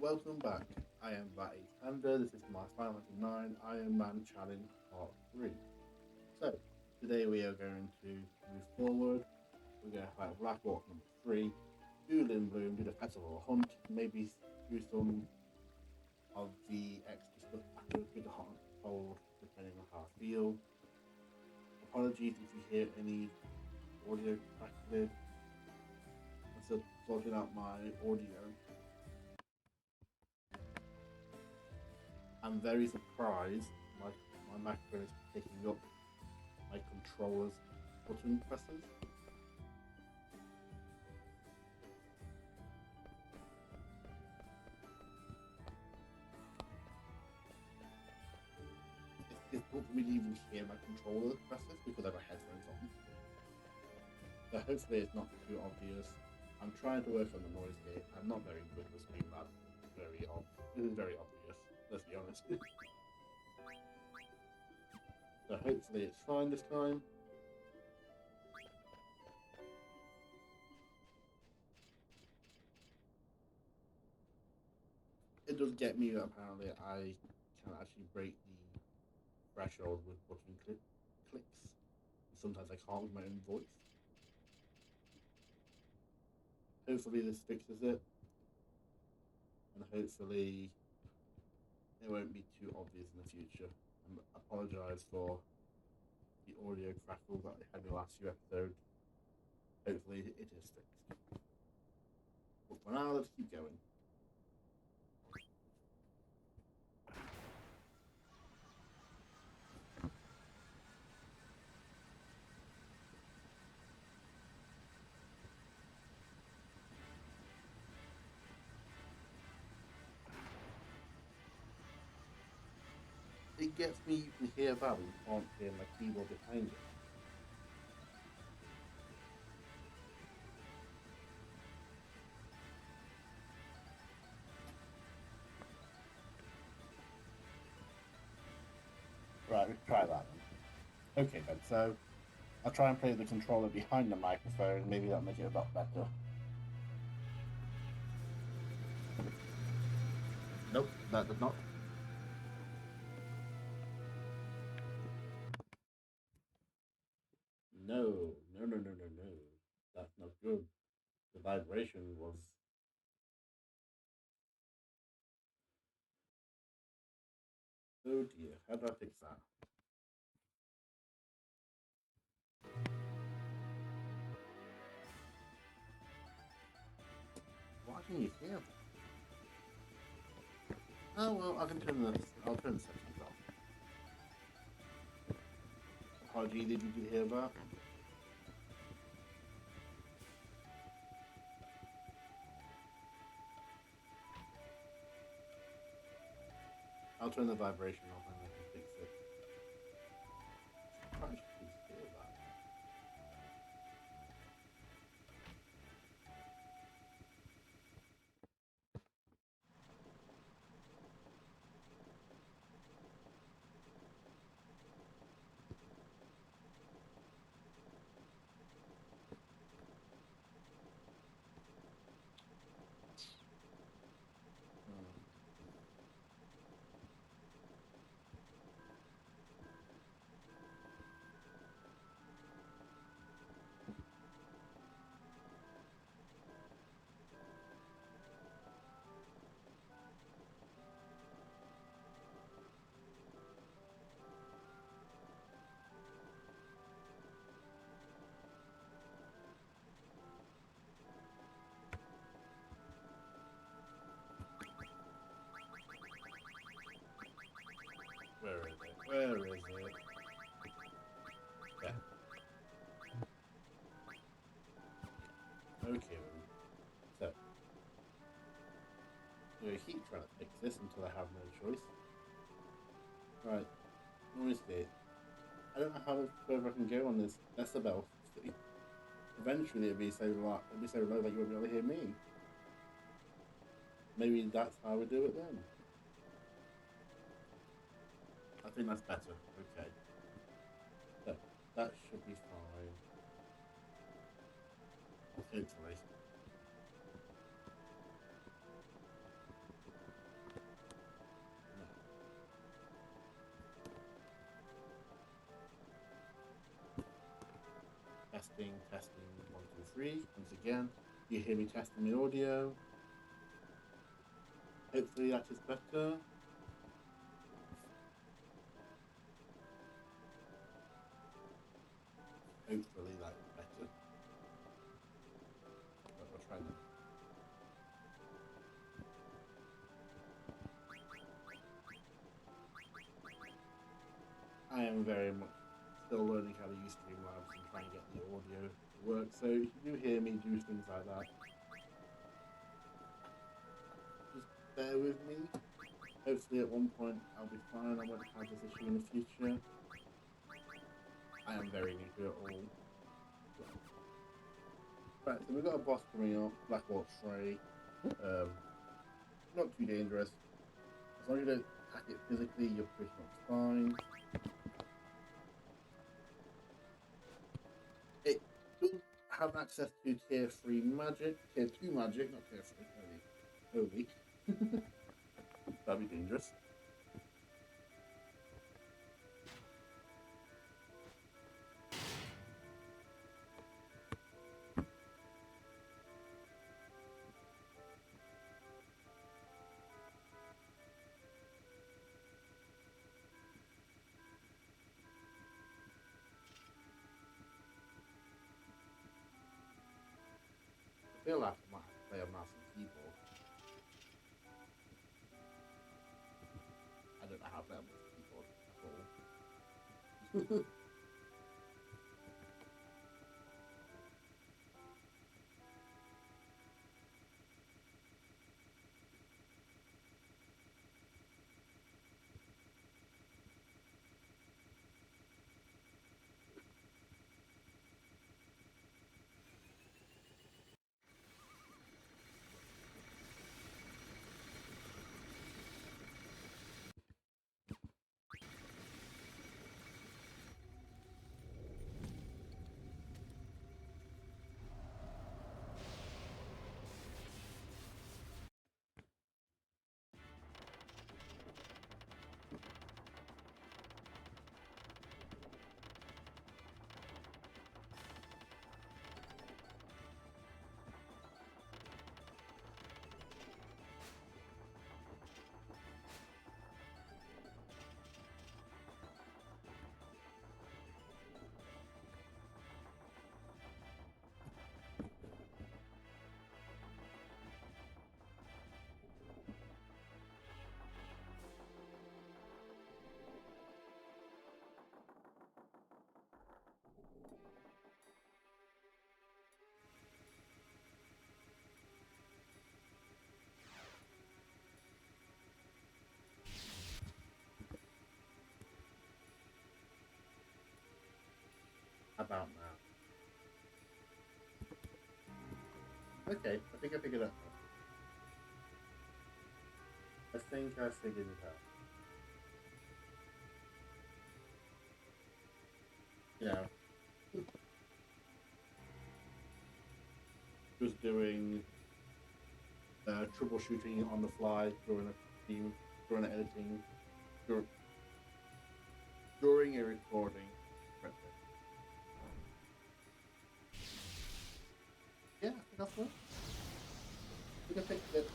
Welcome back. I am Vat800. This is my Final Fantasy 9 Ironman Challenge Part 3. So, today we are going to move forward. We're going to fight Blackwalk number 3, do Limb Bloom, do the Festival Hunt, maybe do some of the extra stuff after with the hot and cold, depending on how I feel. Apologies if you hear any audio crackling. I'm still sorting out my audio. I'm very surprised my microphone is picking up my controller's button presses. It's difficult for me to even hear my controller presses because I have my headphones on. So hopefully it's not too obvious. I'm trying to work on the noise gate. I'm not very good with Streamlab. This is very obvious. Let's be honest. So hopefully it's fine this time. It does get me that apparently I can actually break the threshold with button clicks. Sometimes I can't with my own voice. Hopefully this fixes it, and hopefully it won't be too obvious in the future. I apologise for the audio crackle that I had in the last few episodes. Hopefully it is fixed. But for now, let's keep going. It gets me, you can hear that, but you can't hear my keyboard behind it. Right, let's try that then. Okay then, so I'll try and play the controller behind the microphone. Maybe that'll make it a lot better. Nope, that does not. No, no, no, no, no, no. That's not good. The vibration was. Oh dear, how do I fix that? Why can you hear that? Oh well, I'll turn the settings off. Apology, did you hear that? I'll turn the vibration off and I can fix it. Surprised you could hear that. Where is it? Where is it? Yeah. Okay, then. So, I'm going to keep trying to fix this until I have no choice. Right, honestly, I don't know how further I can go on this decibel thing. Eventually, it'll be so loud, that you won't be able to hear me. Maybe that's how we do it then. I think that's better. Okay. So, that should be fine. Hopefully. testing, one, two, three. Once again, you hear me testing the audio. Hopefully that is better. Hopefully that is better. But we'll try that. I am very much still learning how to use Streamlabs and trying to get the audio to work. So if you do hear me do things like that, just bear with me. Hopefully at one point I'll be fine. I won't have this issue in the future. I am very new to it all. Right, so we've got a boss coming up, Black Orc Stray. Not too dangerous. As long as you don't attack it physically, you're pretty much fine. It does have access to tier 3 magic, tier 2 magic, not tier 3, holy. That'd be dangerous. I feel like I might have to play on mouse and keyboard. I don't know how to play on mouse and keyboard at all. About now. Okay, I think I figured that out. I think I figured it out. Yeah. Just doing troubleshooting on the fly during a team, during an editing, during a recording. Yeah, I think that's one. I think I fixed it.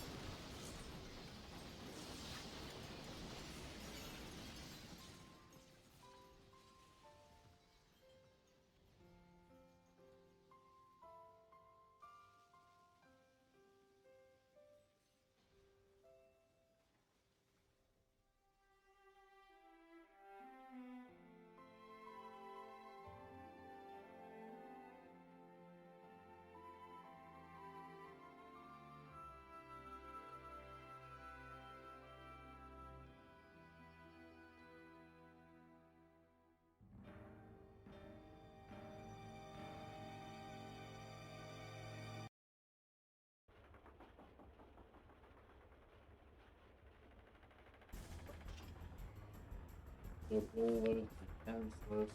So all those defenseless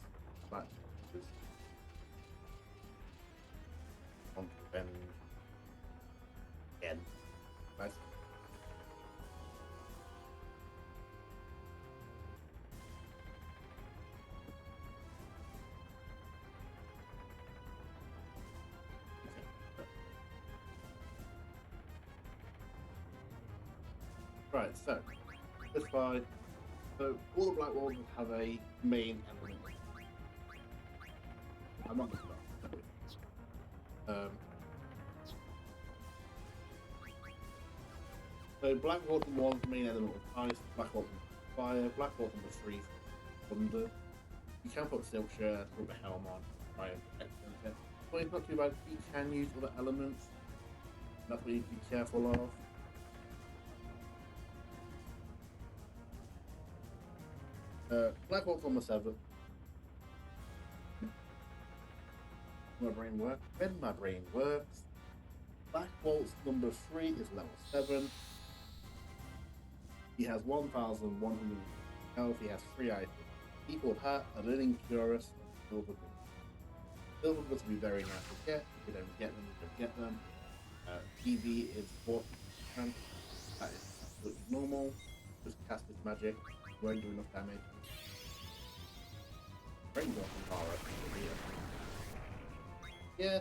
back just on revenge again. Nice. Right, so let's try. So all the Black Walls have a main element. I'm not gonna start. So Black Walls 1's main element was ice, Black Walls fire, Black Walls 3 thunder. You can put silk shirt, put the helm on, try and protect them. But it's not too bad. You can use other elements. That's what you need to be careful of. Black Waltz on the 7th. My brain works. When my brain works. Black Waltz number 3 is level 7. He has 1,100 health. He has 3 items. Equal hat, a living curus, and silver goods. Silver goods will be very nice to get. If you don't get them, you don't get them. PV is 40%. That is absolutely normal. Just cast this magic. Won't do enough damage. Rainbow from Tara. Yeah.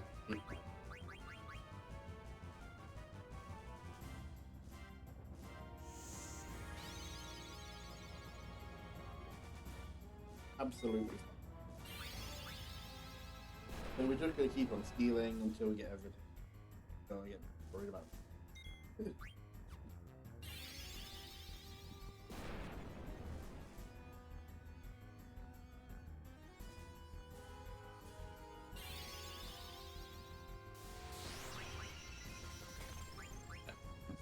Absolutely. So we're just going to keep on stealing until we get everything. Don't get worried about it.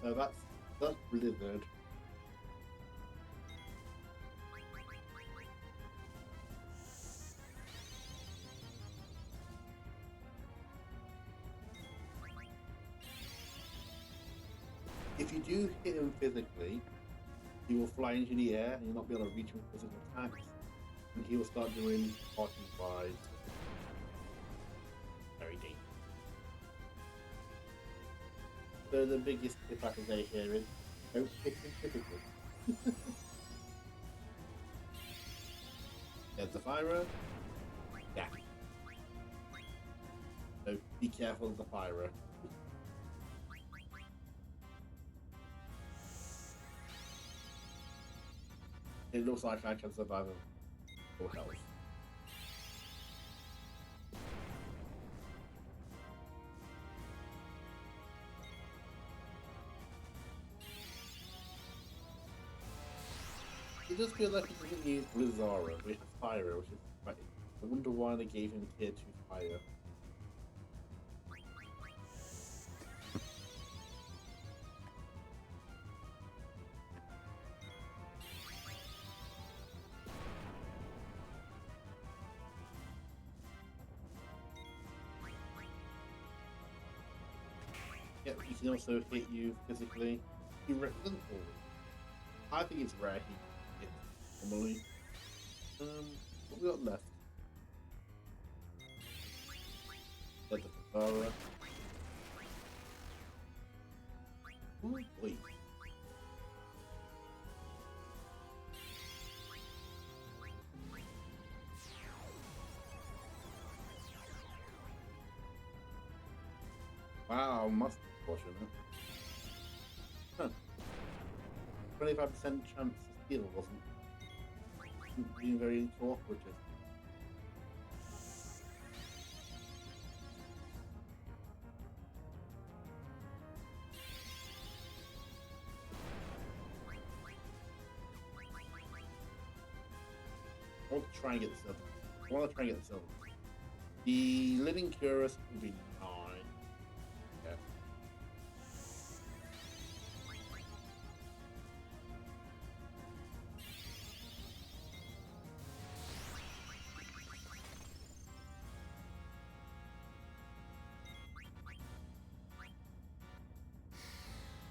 So that's Blizzard. If you do hit him physically, he will fly into the air and you'll not be able to reach him with physical attacks. And he will start doing party vibes. Very dangerous. So the biggest tip I can say here is don't hit him physically. There's the fire. Yeah. So be careful of the fire. It looks like I can survive a full health. It does feel like he doesn't use Blizzara, which is fire, which is quite. I wonder why they gave him tier 2 fire. Yeah, he can also hit you physically. He doesn't always. I think it's rare he hits normally. What we got left? Got the Katara. Ooh, boy. Wow, must be fortunate. Huh. 25% chance to steal wasn't being very cooperative. I want to try and get the silver. I want to try and get the silver. The living curus would be 9. Yeah.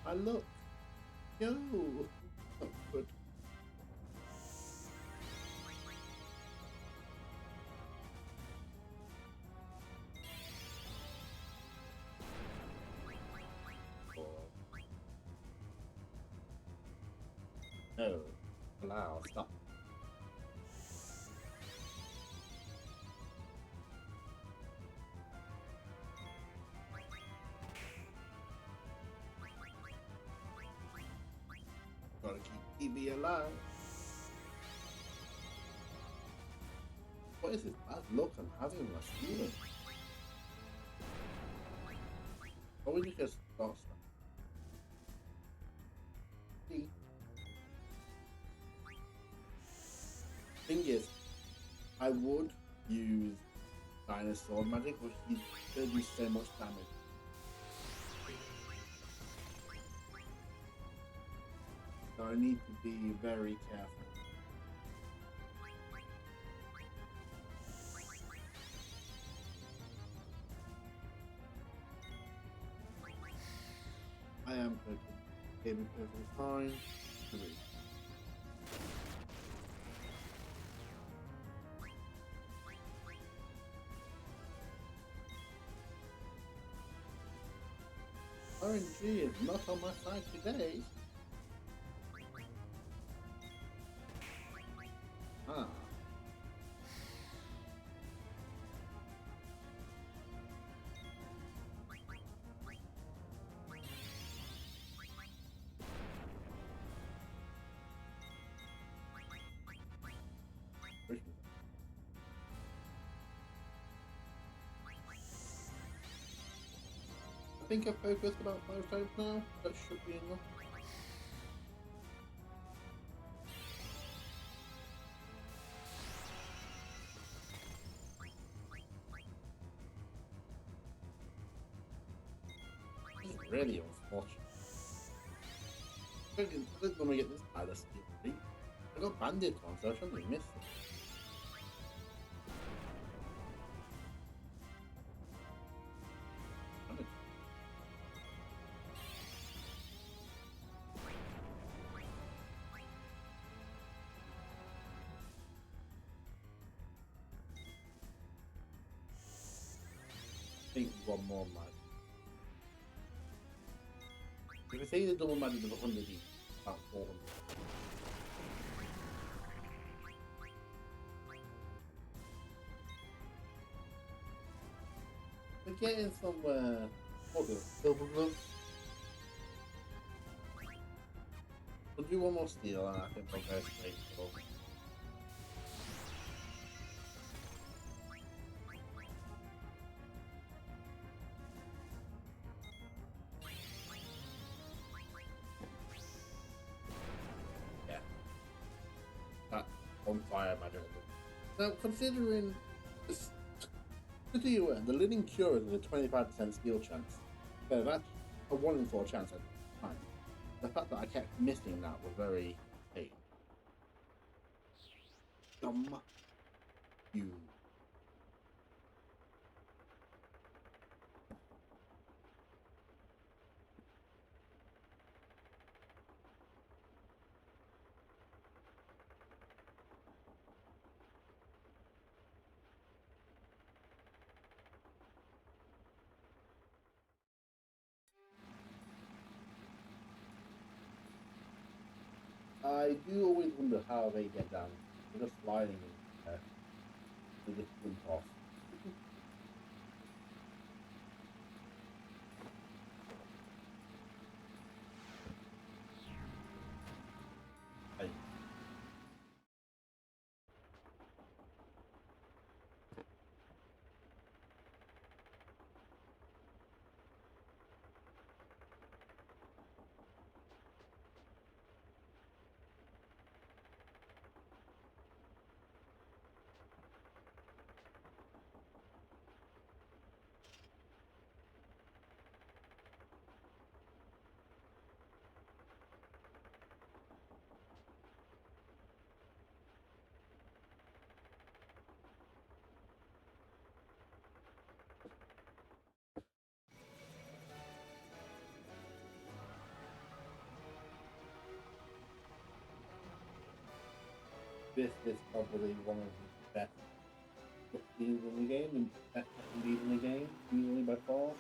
I look. Yo. Oh, good. No. Allow. Stop. me be alive. What is this bad luck I'm having with my student? Or would you just start stuff? See, thing is, I would use dinosaur magic, but he's gonna do so much damage. So I need to be very careful. I am perfectly fine. 3. RNG is not on my side today. Ah. I think I've focused about 5 times now. That should be enough. It's really unfortunate. I didn't want to get this bad a skill. I got bandits on, so I shouldn't have missed it. I think one more magic. If I say the double magic is 100 each, about 400. We're getting somewhere. What the silver gloves? We'll do one more steel and I think we'll go straight for. Yeah. That on fire magic. Now considering this, to you the living cure is a 25% steel chance. So that's a 1 in 4 chance at the time. The fact that I kept missing that was very hey. Dumb you. I do always wonder how they get down. They're just sliding in there. They just jump off. Hey. This is probably one of the best leads in the game and best lead in the game, usually by far.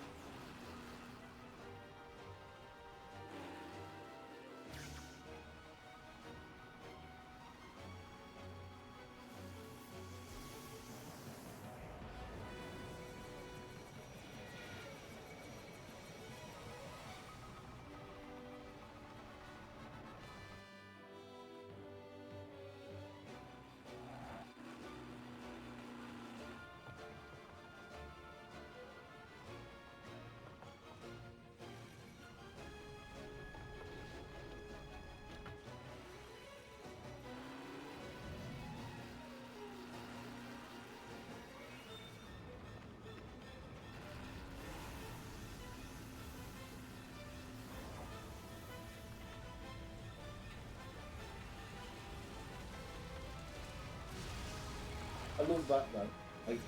love that though. Like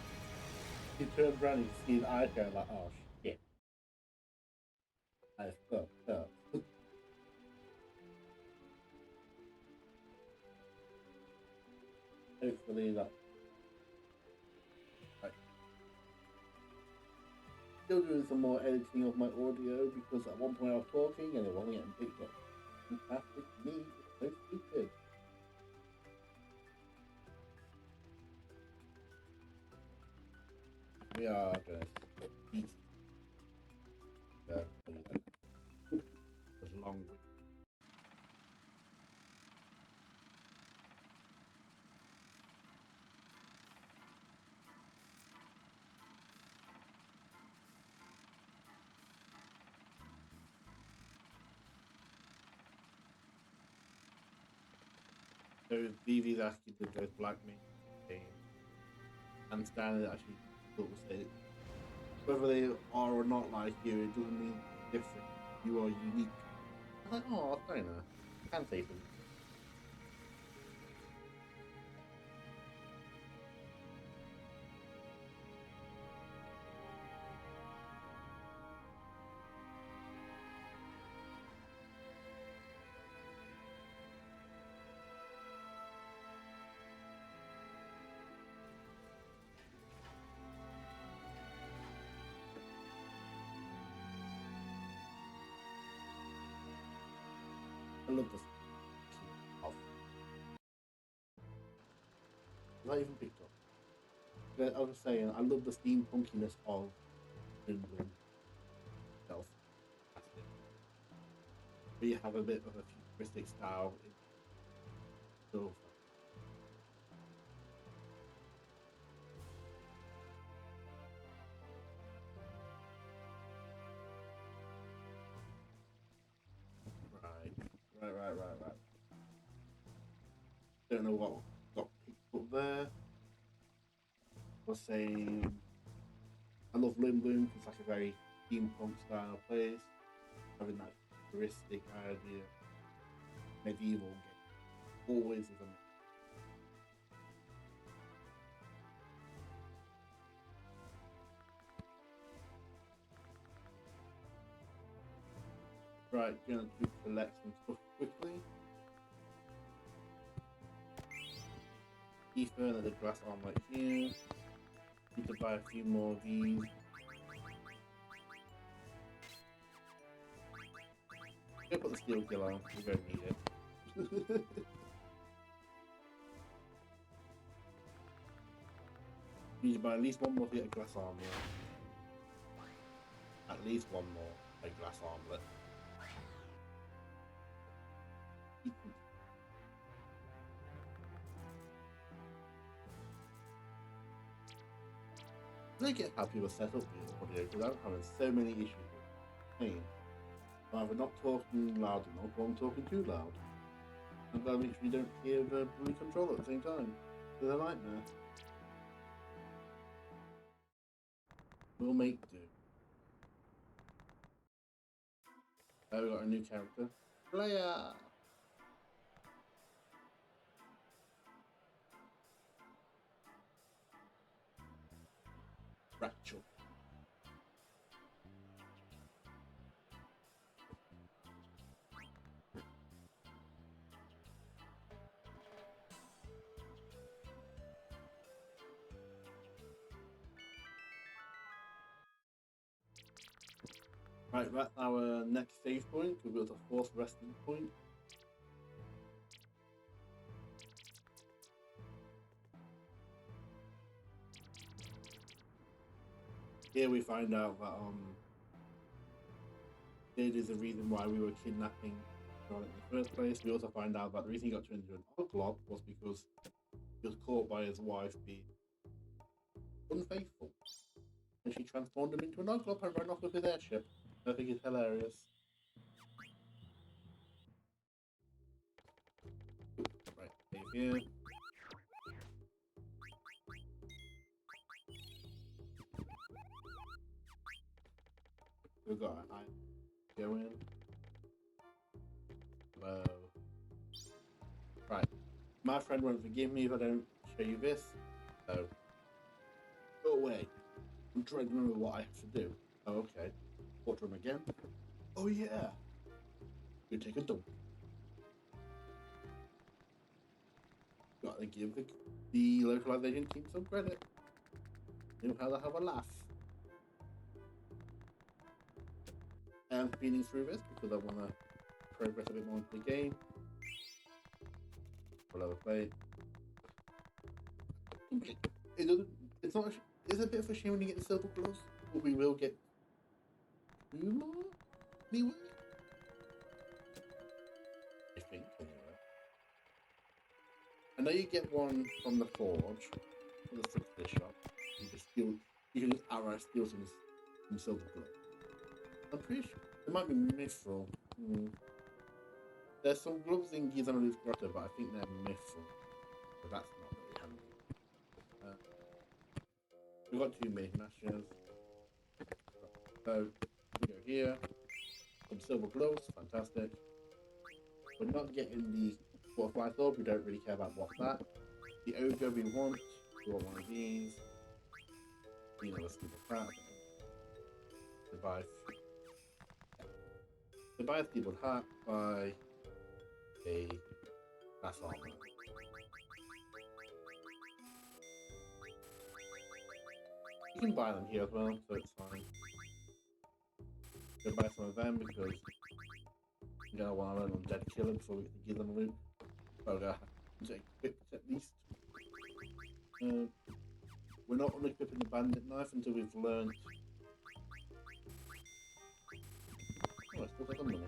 he turns around and you see his eyes go like, oh shit, I fucked up. Hopefully that like still doing some more editing of my audio because at one point I was talking and it wasn't getting picked up. Fantastic me, it's so stupid. We are gonna eat as long as so Vivi's asking to both black me and Stan actually sort of say whether they are or not like you, it doesn't mean different. You are unique. I'm like, oh, I don't know. I can say something. I love this. Off. Not even picked up. But I was saying, I love the steampunkiness of England itself. We have a bit of a futuristic style in stuff. Right, right. Don't know what got picked up there. I was saying, I love Limblum because it's like a very steampunk style place, having that futuristic idea, medieval game. Always is a right. Gonna collect some stuff quickly. Ether and the glass arm right here. Need to buy a few more of these. I'm gonna put the steel gill on. We don't need it. Need to buy at least one more to get a glass armlet. At least one more a glass armlet. I don't get how people set up with audio because I'm having so many issues with pain. I'm either not talking loud enough or I'm talking too loud. And that makes me don't hear the controller at the same time. It's a nightmare. We'll make do. We got a new character. Player! Rachel. Right, that's our next save point. We've got a fourth resting point. Here we find out that Sid is the reason why we were kidnapping Charlotte in the first place. We also find out that the reason he got turned into an Oglop was because he was caught by his wife being unfaithful. And she transformed him into an Oglop and ran off with his airship. I think it's hilarious. Right, save here. We've got an eye go in. Hello. Right. My friend won't forgive me if I don't show you this. So, go away. I'm trying to remember what I have to do. Oh, okay. Water him again. Oh, yeah. You take a dump. Gotta give the localization team some credit. Knew how to have a laugh. I'm speeding through this because I want to progress a bit more into the game. I'll have a play. It doesn't. It's not. It's a bit of a shame when you get the silver gloves, but we will get 2 more. Anyway, I think. Anyway, I know you get one from the forge, from the fixture shop. You just steal. You can just outright steal some silver gloves. I'm pretty sure it might be mithril. There's some gloves in Gizano's grotto, but I think they're mithril, so that's not very handy. We've got 2 main masters. So we go here. Some silver gloves, fantastic. We're not getting the butterfly sword, we don't really care about what's that. The ogre we want one of these. You know, a stupid crap. To buy a stupid hat, buy a glass armor. You can buy them here as well, so it's fine. Go buy some of them because you know, want to learn on dead killer before we can give them loot. So I'm gonna have to equip it at least. We're not unequipping the bandit knife until we've learned. Oh, I still got the money.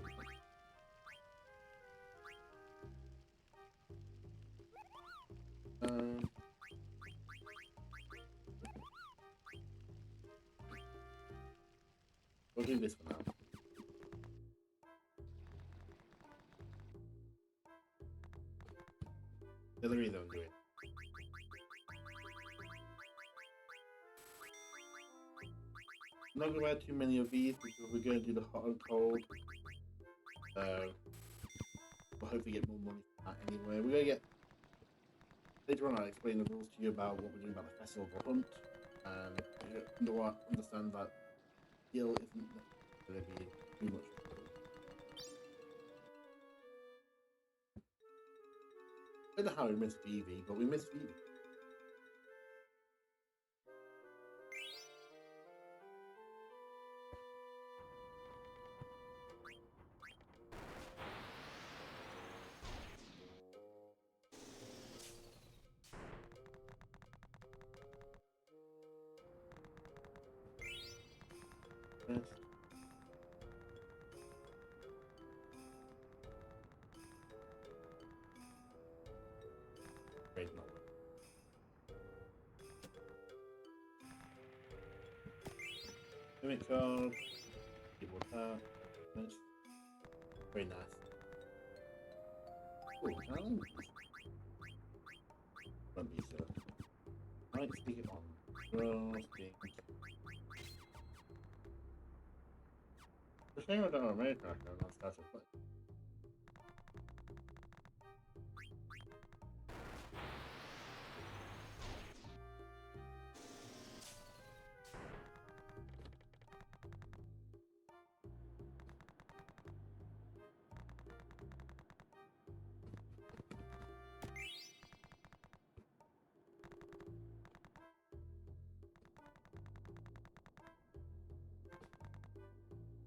We'll do this for now. The other reason I'm doing it. I'm not gonna buy too many of these because we're gonna do the hot and cold. So we'll hopefully get more money from that anyway. We're gonna get later on. I'll explain the rules to you about what we're doing about the festival of the hunt, and you understand that skill isn't necessarily be too much. I don't know how we missed Vivi, but we missed Vivi. Yes. Great, not work. Gimmick card. People attack. Nice. Very nice. Oh, can I learn this? Won't be so. Might stick it on. Well, stick. The thing I don't know, American actor, not start to play.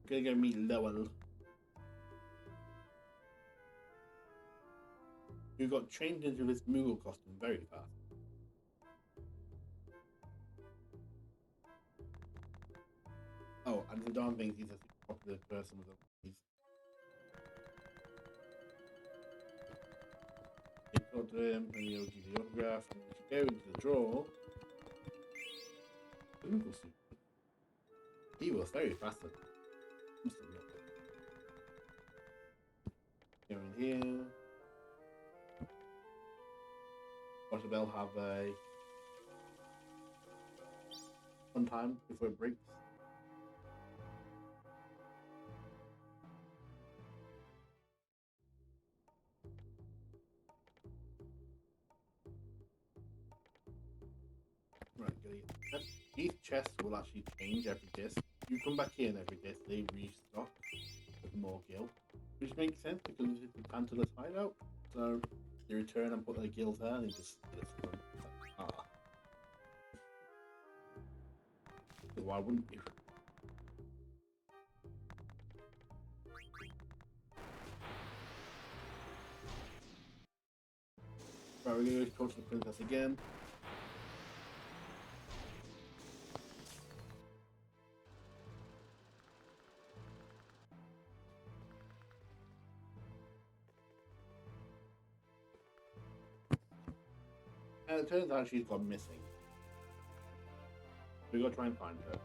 Gonna go meet Lowell, who got trained into his Moogle costume very fast. Oh, and the darn thing, he's a super popular person with a you talk to him and he'll give you the autograph, and if you go into the drawer, the Moogle suit. He was very fast at it. Must admit. Go in here. Butterbell have a fun time before it breaks. These chests will actually change every disc. You come back in every disc, they restock with more gil, which makes sense because this is the Tantalus hideout. So they return and put their gills there, and they just so why wouldn't you? Right, we're gonna go talk to the princess again. And it turns out she's gone missing. We gotta try and find her.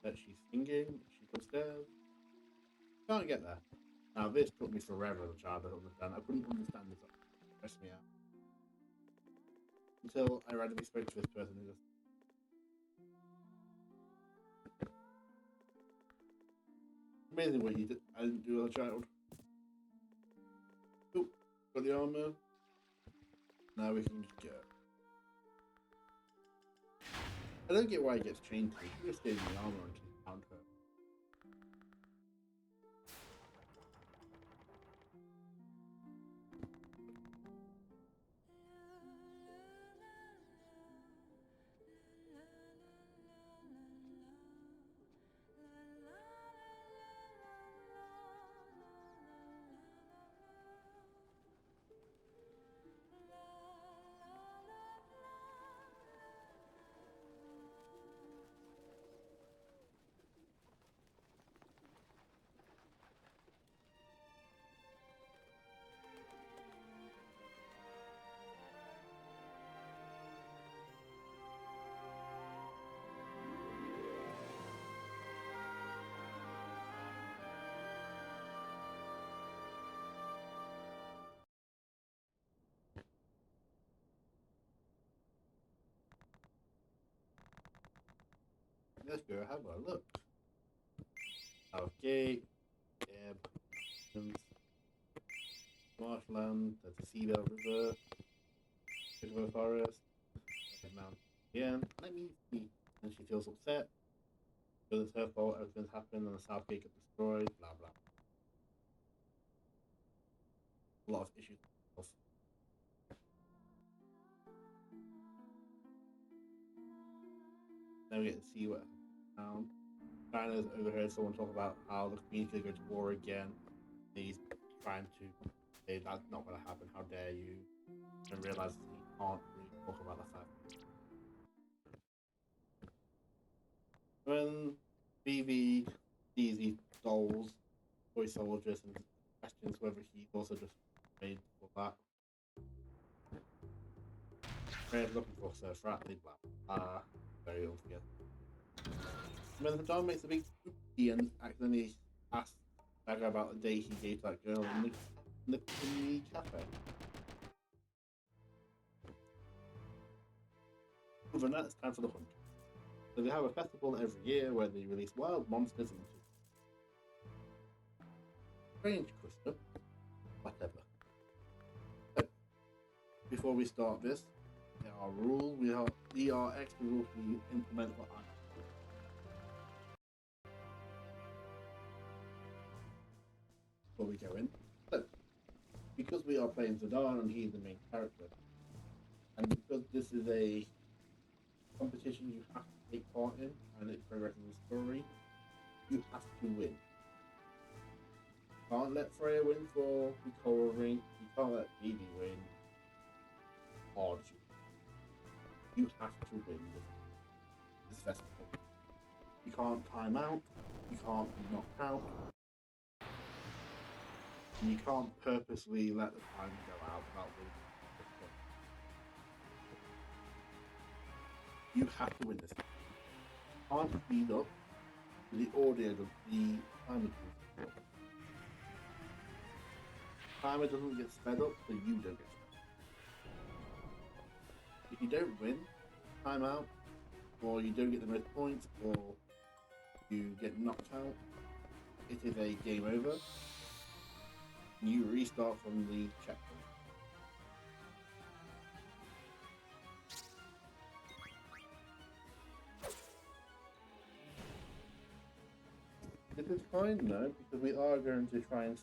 That she's singing, she's upstairs. Can't get there. Now this took me forever as a child to understand. I couldn't understand this. It stressed me out. Until I randomly spoke to this person who just amazing what you did. I didn't do as a child. Oh, got the armor. Now we can just go. I don't get why he gets chained to it. He just gave me the armor until he found her. Let's go have a look. Okay, mountains, marshland, there's a seabed river, river forest, mountain again. Let me see. And she feels upset because it's her fault, everything's happened, and the South Gate got destroyed, blah blah. A lot of issues. Then we get to see what happened. China's overheard someone talk about how the Queen could go to war again. He's trying to say that's not going to happen. How dare you? And realizes he can't really talk about the fact. When BB sees these dolls, toy soldiers, and questions whether he's also just made for that. Ray's looking for Sir Fratley, blah. Very old together. When the dog makes a big oopsie and accidentally asks Bagger about the date he gave to that girl in the cafe. Other than that, it's time for the hunt. So they have a festival every year where they release wild monsters into strange custom, whatever. So, before we start this, there are rules. We are extra rules we implement for us. Before we go in. So, because we are playing Zidane and he's the main character, and because this is a competition you have to take part in and it's progressing the story, you have to win. You can't let Freya win for recovering, you can't let Phoebe win hard. You have to win this festival. You can't time out, you can't be knocked out. And you can't purposely let the time go out without winning. You have to win this. You can't speed up the audio of the timer. Timer doesn't get sped up, so you don't get sped up. If you don't win, time out, or you don't get the most points, or you get knocked out, it is a game over. You restart from the checkpoint. This is fine though, because we are going to try and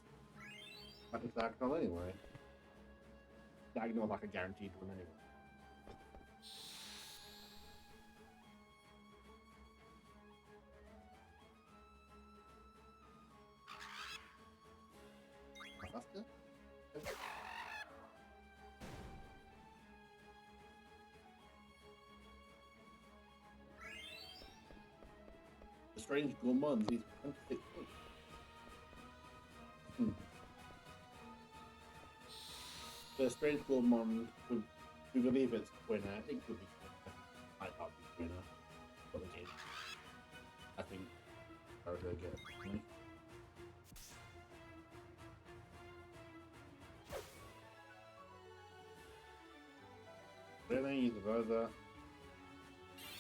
like a diagonal anyway. Diagonal like a guaranteed one anyway. Faster? The strange gourmand leads 26 points. The strange gourmand, we believe it's winner. It could be winner. I can't be winner. But the game, I think I'll go get it. Really? Use the browser.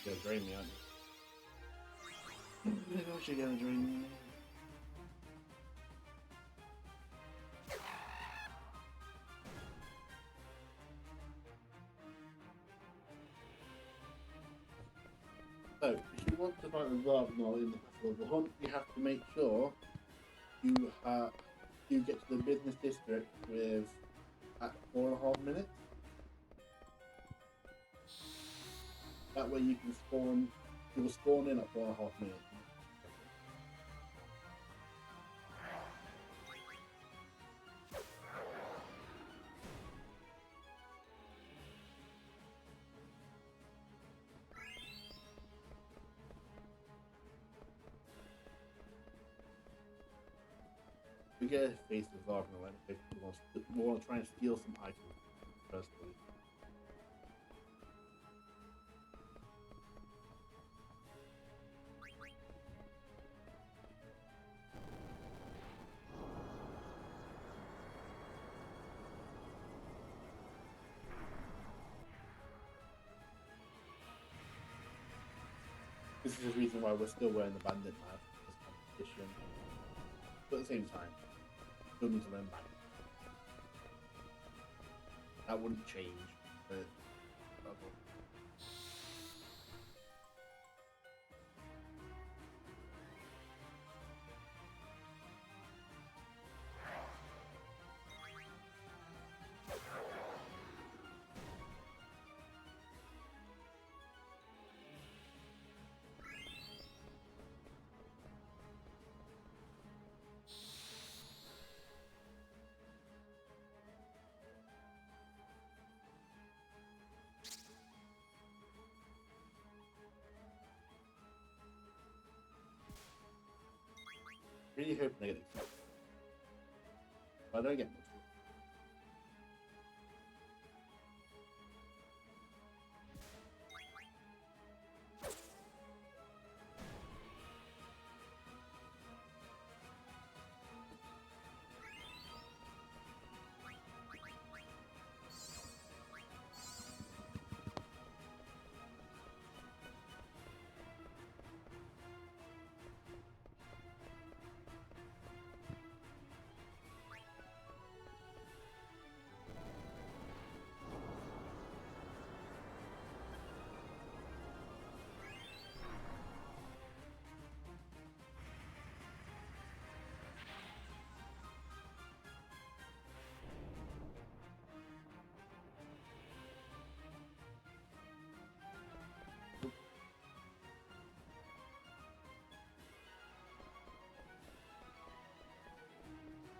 You're gonna drain me, aren't you? Of course you're gonna drain me. So, if you want to fight the Zargnol in the Festival of the Hunt, you have to make sure you get to the business district with at 4.5 minutes. That way you can spawn. You will spawn in at 4.5 minutes. We get a face of Zargnol, and we want to try and steal some items firstly. This is the reason why we're still wearing the bandit knife for this competition. But at the same time, still need to learn back. That wouldn't change, but really hope they get accepted. But I don't get much.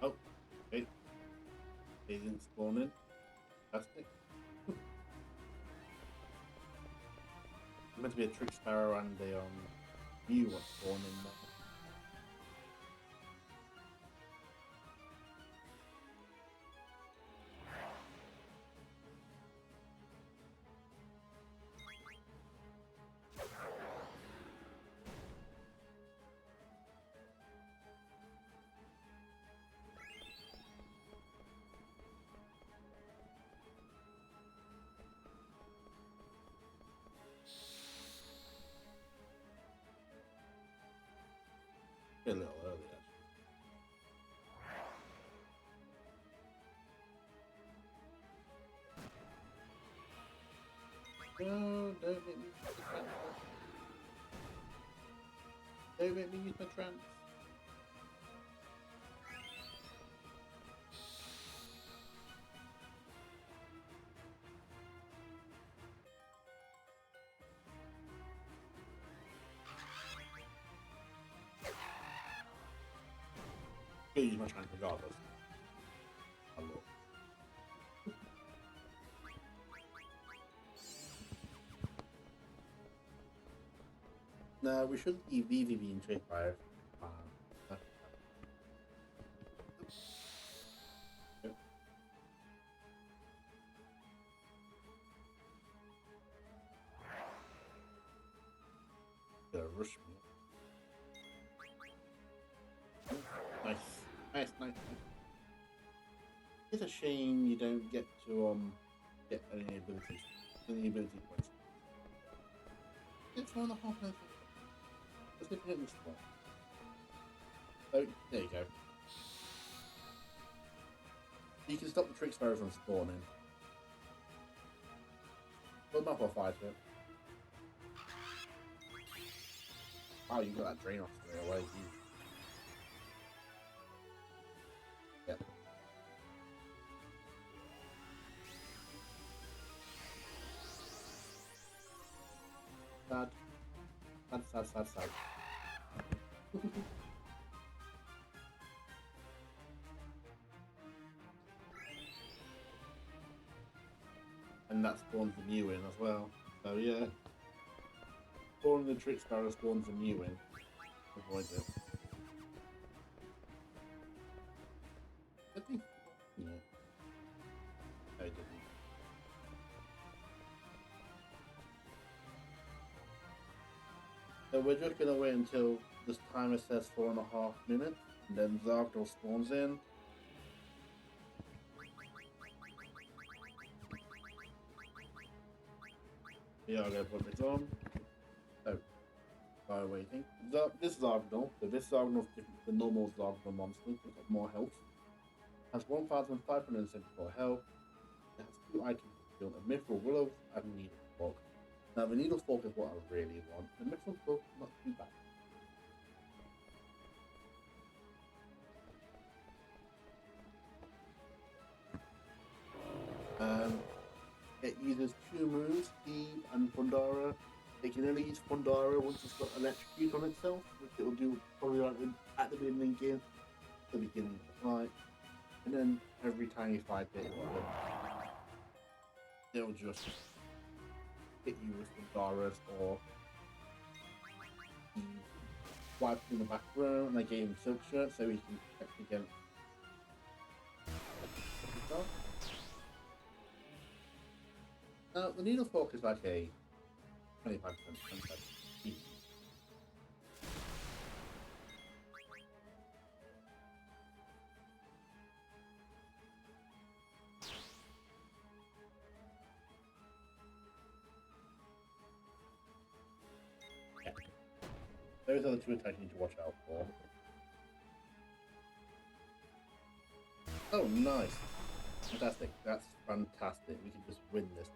Oh, okay. They didn't spawn in. Fantastic. It's meant to be a trick sparrow and they knew what spawned in there. A little early, actually. No, don't make me use the trance. Don't make me use my trance. Still use my chance regardless. I will. No, we shouldn't EV being tricked by it. Uh, yep. Gonna rush me. Nice. Nice. It's a shame you don't get to get any ability points. It's 1.5 minutes. Let's get it this one. Oh, there you go. You can stop the trick sparrow from spawning. Put them up or fight it. Wow, you got that drain off straight away. Yep. Sad. And that spawns the new in as well. So yeah. Spawning the trick sparrow spawns the new in. Avoid it. I think. Yeah. No, it didn't. So we're just gonna wait until this timer says 4.5 minutes, and then Zarkdor spawns in. We are gonna put this on. So, while waiting, this Zarkdor, so this Zarkdor is different to the normal Zarkdor monster. It's got more health. Has 1,574 health. It has 2 items to build: a Mithril Willow and a Needle Fork. Now the Needle Fork is what I really want. The Mithril Fork not too bad. It uses 2 moves, Eve and Pondara. It can only use Pondara once it's got electrocute on itself, which it will do probably like at the beginning of the game, the beginning of the fight. And then every time you fight it, it'll just hit you with Pondaras or Eve wipes in the back row, and I gave him Silk Shirt so he can protect against stuff. Now, the Needle Fork is like a 25% chance. Yeah. Those are the 2 attacks you need to watch out for. Oh, nice. Fantastic. That's fantastic. We can just win this.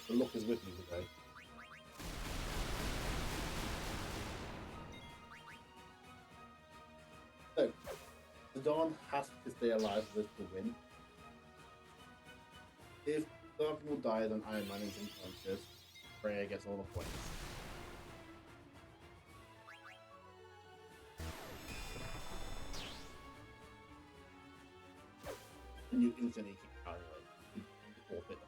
The luck is with me today. So, the Dawn has to stay alive for this to win. If Darknell dies and Ironman is unconscious, Freya gets all the points. And you instantly keep carrying away. You forfeit.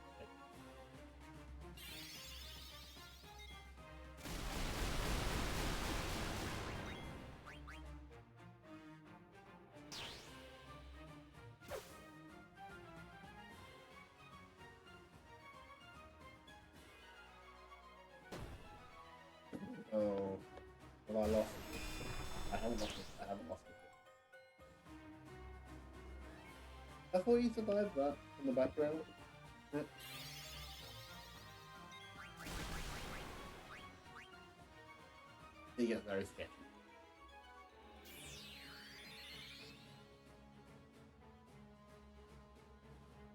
Oh, well, I lost. I haven't lost it. I haven't lost it yet. I thought you survived that in the background. He gets very sketchy.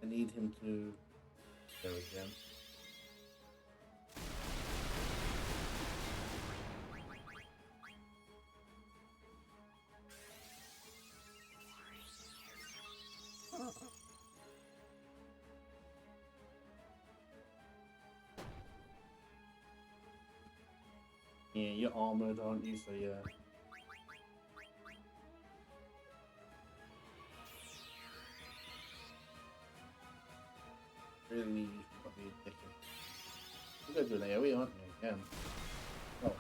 I need him to go again. Yeah, you're armored, aren't you? So yeah. Really, got me addicted. You're gonna do an AoE, aren't you? Again. Oh,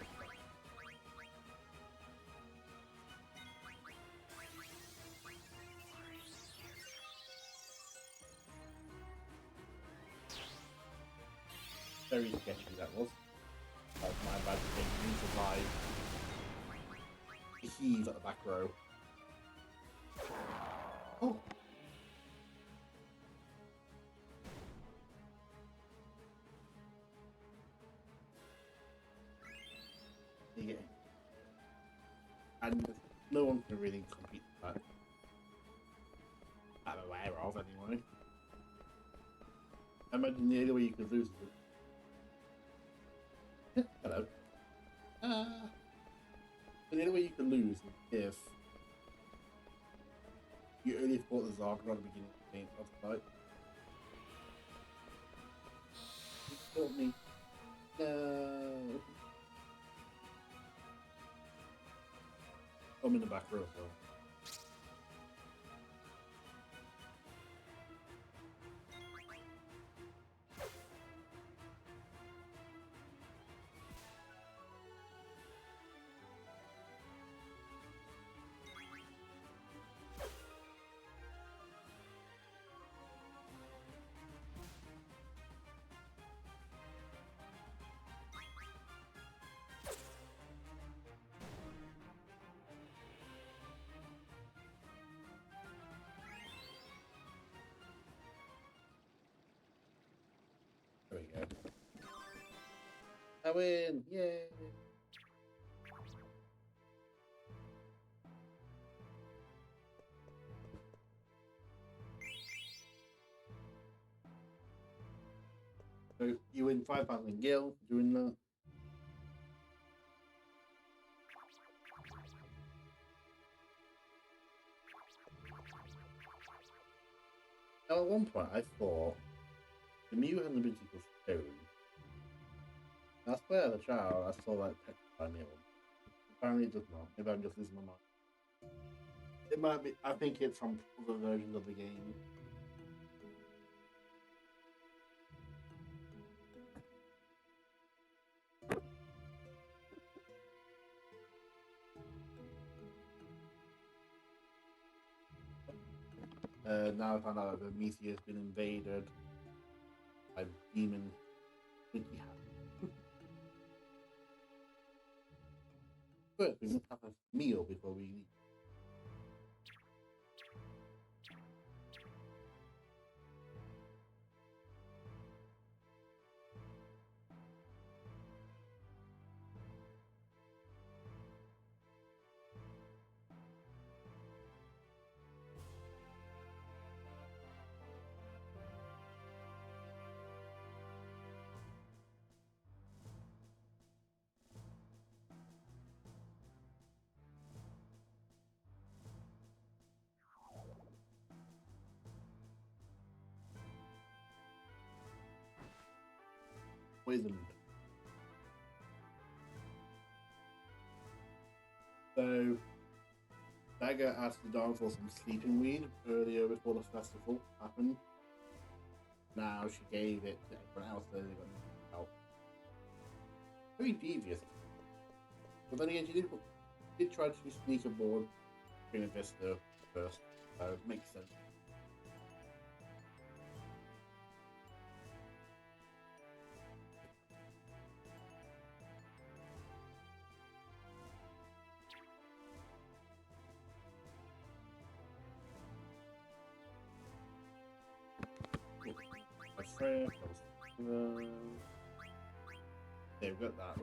very sketchy that was. That was my bad thing. You survived. He's at the back row. Oh. Yeah. And no one can really compete with that. I'm aware of, anyway. I imagine the only way you could lose is hello. The only way you could lose is if you only fought the Zarkon at the beginning of the game of the fight. You fought me. No. I'm in the back row as well. There we go. I win! Yay! So you win 5,000 gil doing that. Now, at one point, I thought the Mew had an ability called Stone. And I swear, as a child, I saw that petrify Mew. Apparently, it does not. Maybe I'm just losing my mind. It might be. I think it's from other versions of the game. Now I found out that the Meteor has been invaded by demon Sticky Hat. First, we must have a meal before we leave. Poisoned. So, Dagger asked the Dawn for some sleeping weed earlier before the festival happened. Now she gave it to everyone else, so they got no help. Very devious. But then again, she did try to sneak aboard Queen of Vista first, so it makes sense. My friend, yeah, we've got that.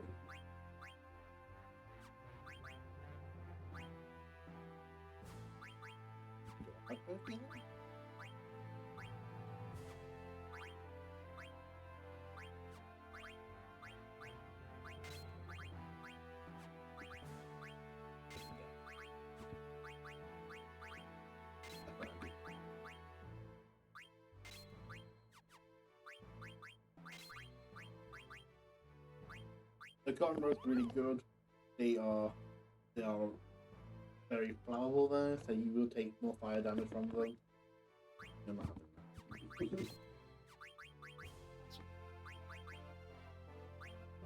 The cotton roast are really good. They are very flammable though, so you will take more fire damage from them. No matter.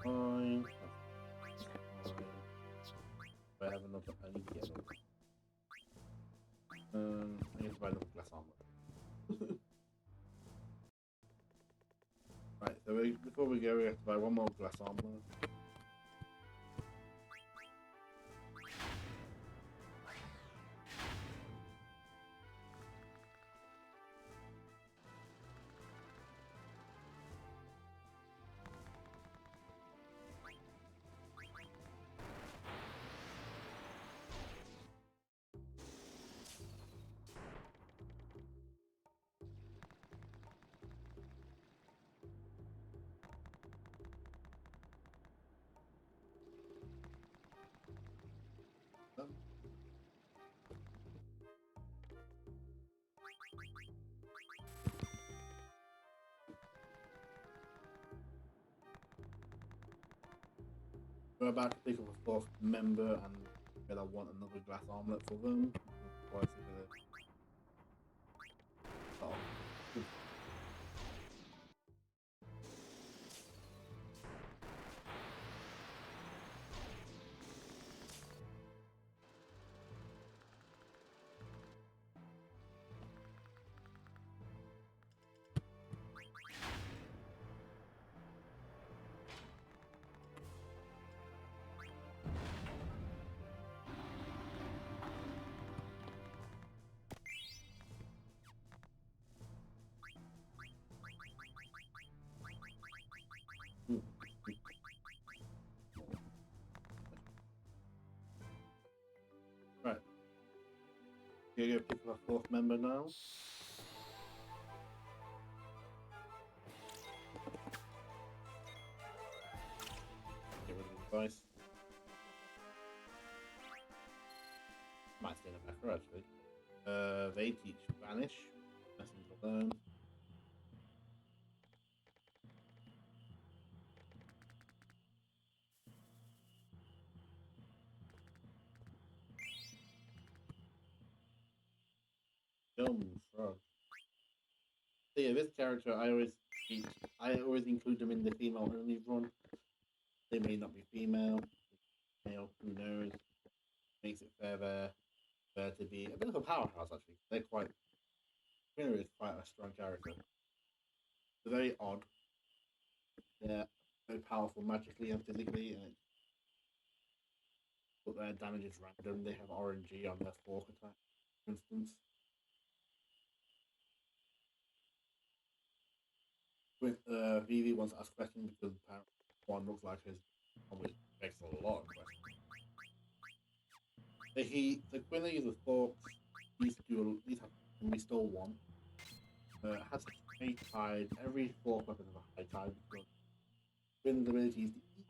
fine. That's fine. I have another. I need to get another. I need to buy another glass armor. Right, so before we go, we have to buy one more glass armor. We're about to pick up a fourth member, and I want another glass armlet for them. Otherwise, oh, good. Right, you're gonna pick up a fourth member now. Get rid of the device. Might stay in the backer actually. They teach vanish. Lessons to learn. Film frog. So yeah, this character I always include them in the female only run. They may not be female, male, who knows? Makes it fair there to be a bit of a powerhouse actually. They're quite Winner is quite a strong character. They're very odd. They're very powerful magically and physically, and but their damage is random. They have RNG on their fork attack, for instance. With Vivi wants to ask questions because apparently one looks like his one, which begs a lot of questions. The when they use the forks, these have restore one. Has a high tide. Every fork weapon has a high tide because Quinn's ability is to eat.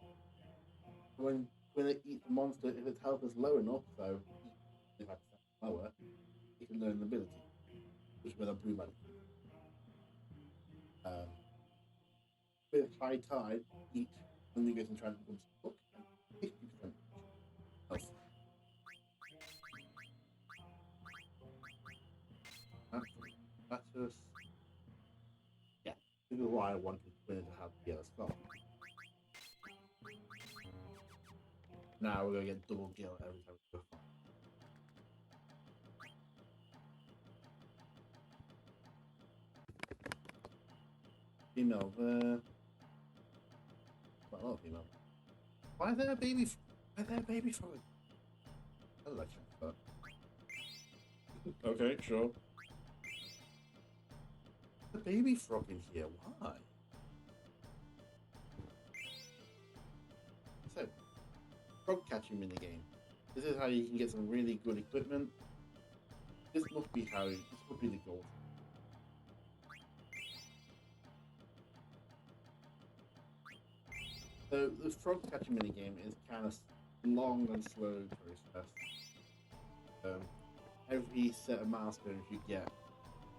When it eats the monster, if its health is low enough, so 25% lower, it can learn an ability, which is where the blue magic. Um, with high tide, each only goes and tries to become stuck and 50% health. Actually, that's just yeah. This is why I wanted Quinn to have the yellow skull. Now we're gonna get double gil every time we go far. Female there. Quite a lot of female. Why is there a baby? Why is there a baby frog? I like that. Okay, sure. The baby frog in here. Why? So, frog catching minigame. This is how you can get some really good equipment. This must be the goal. So the frog catching minigame is kind of long and slow process. Um, every set of milestones you get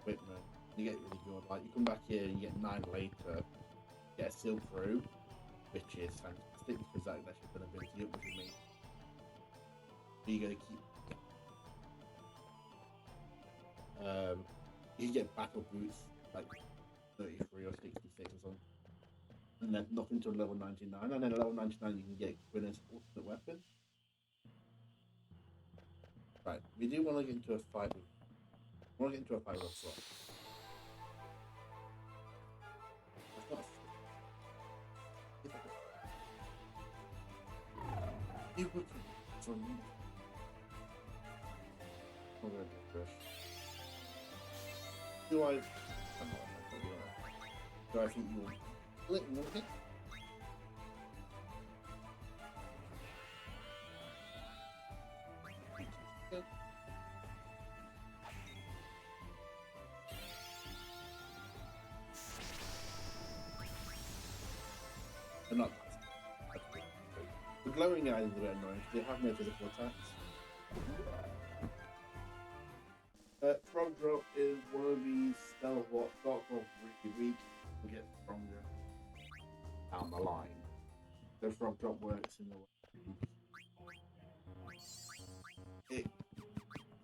equipment, you get really good. Like you come back here and you get 9 later, get a silk robe, which is fantastic because that's your ability up, which is me. So you gotta keep. You get battle boots like 33 or 66 or something. and then nothing till level 99, and then level 99 you can get Gwyneth's ultimate weapon. Right, we do want to get into a fight with. We want to get into a fight with a frog. That's not. If I could, you would from me. I'm gonna do this. Do I? I'm not. Do I think you will kill it in one hit? Okay. They're not nice. That's good. The glowing eyes is a bit annoying because they have no physical attacks. Frog Drop is one of these spells what starts off really weak and gets stronger down the line. So Frog Drop works in the way it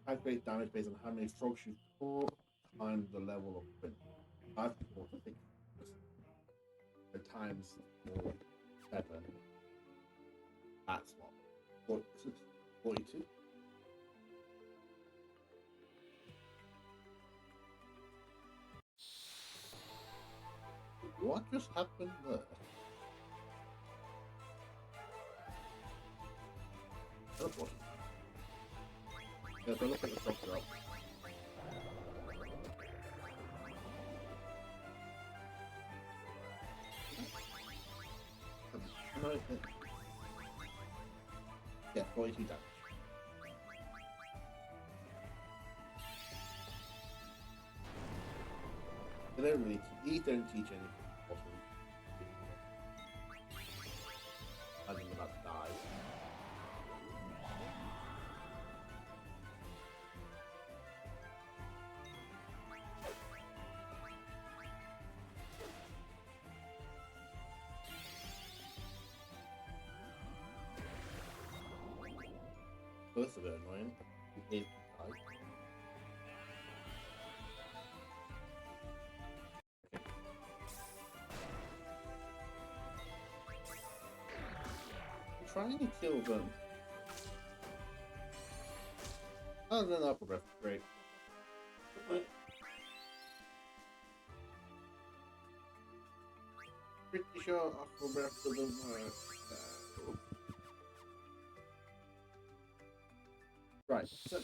calculates damage based on how many frogs you've caught times the level of print. I've caught 6 times 4, 7. That's what 42. What just happened there? Teleporting. Yeah, so look at the frog drop. Yeah, 42 damage. They don't really. These don't teach anything. I'm about to die. So this is a bit annoying. He is die. I'm trying to kill them. Oh, no, no, upper breath. Great. Pretty sure upper breath doesn't work. Right, so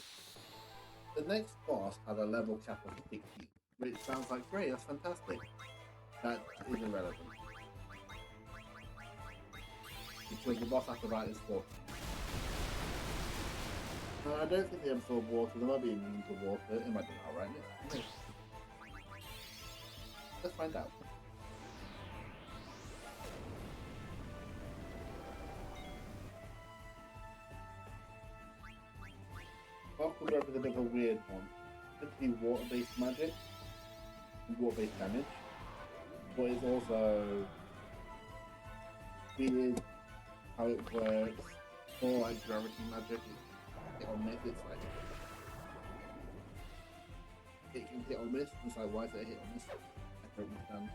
the next boss has a level cap of 60, which sounds like great, that's fantastic. That is irrelevant. Because the boss after that is 40. No, I don't think they absorb water, they might be immune to water, it might be now, right? Maybe. Let's find out. Aqua Growth is a bit of a weird one. It's meant to be water-based magic, water-based damage, but it's also weird how it works. More like gravity magic, hit or miss. It's like it can hit or miss. It's like why is it a hit or miss? I don't understand.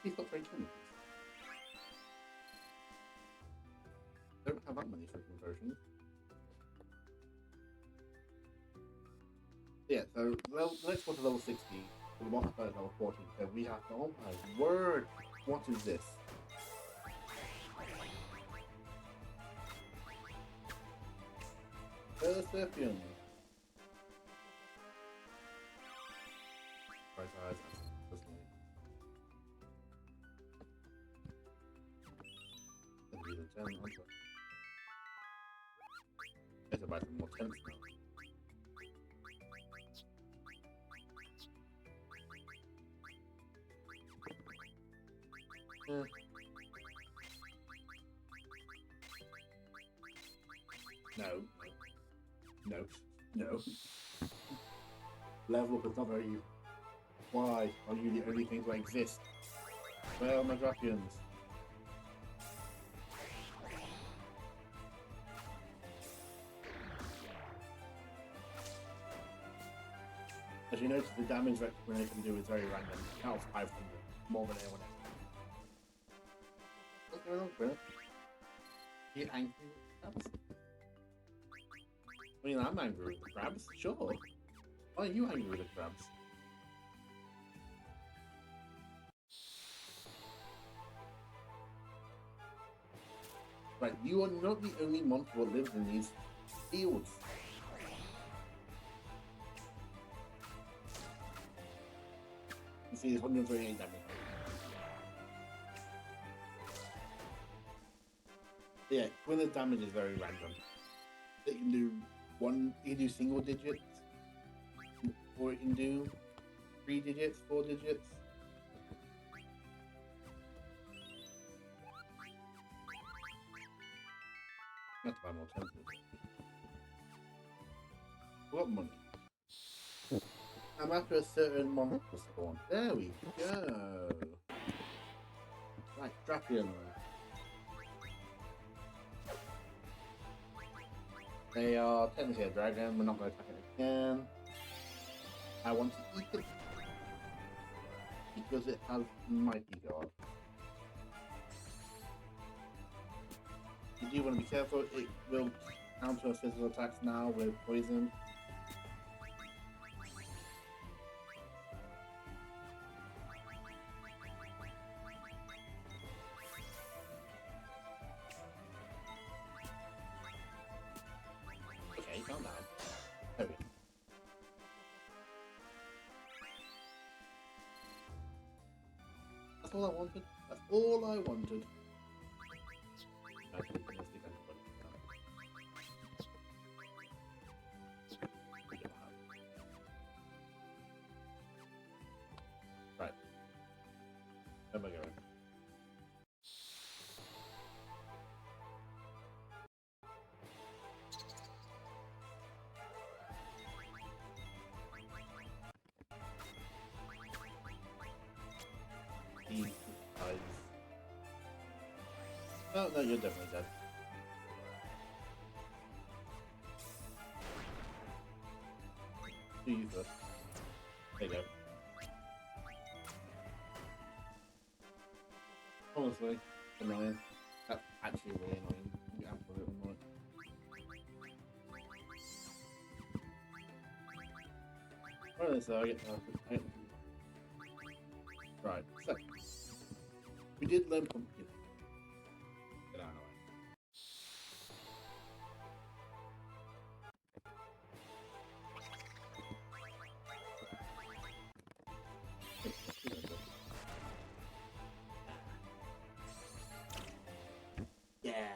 He's got very tiny. Don't have that many freaking versions. Yeah, so the next one is level 60, so the boss fight is level 14, so we have to, oh my word, what is this? Persepion. Right eyes, It's about some more tense now. No. No. No. Level up is not very. Why are you the only thing to exist? Where are my Drapians? As you notice, the damage that Grenade can do is very random. Out of 500, more than anyone else. What's going on, Grenade? Are you angry with the crabs? I mean, I'm angry with the crabs, sure. Why are you angry with the crabs? Right, you are not the only monster that lives in these fields. You see, it's 138 damage. Yeah, Gwyneth's damage is very random. It can do you can do single digits, or it can do 3 digits, 4 digits. Not to buy more temples. What money? I'm after a certain monster spawn. There we go. Right, Drapion. They are technically a dragon. We're not going to attack it again. I want to eat it because it has Mighty Guard. You do want to be careful. It will counter physical attacks now with poison. Okay, calm down. There we go. That's all I wanted. That's all I wanted. Right. Where am I going? Eyes. Oh, no, you're definitely dead. Do you first. There you go. Honestly, annoying. That's actually really annoying. You absolutely annoying. Alright, so I get right, so we did learn pumpkin. Get out of the way. Yeah.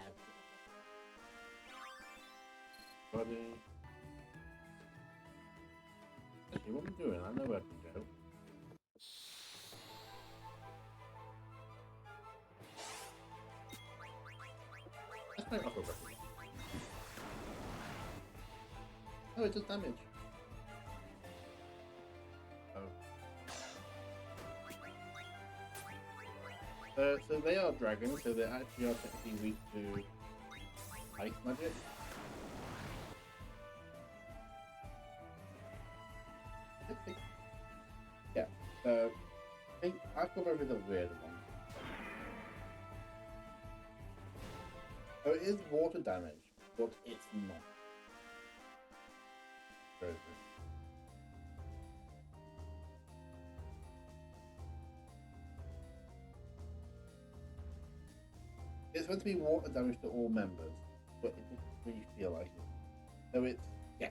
Buddy. Actually, what am I doing? I know where I can go. Let's try upper breath. Oh, it does damage. Oh. So they are dragons, so they actually are technically weak to ice magic. Yeah, so I think Aquamarine is a weird one. So it is water damage, but it's not. Very good. It's meant to be water damage to all members, but it doesn't really feel like it. So it's, yeah.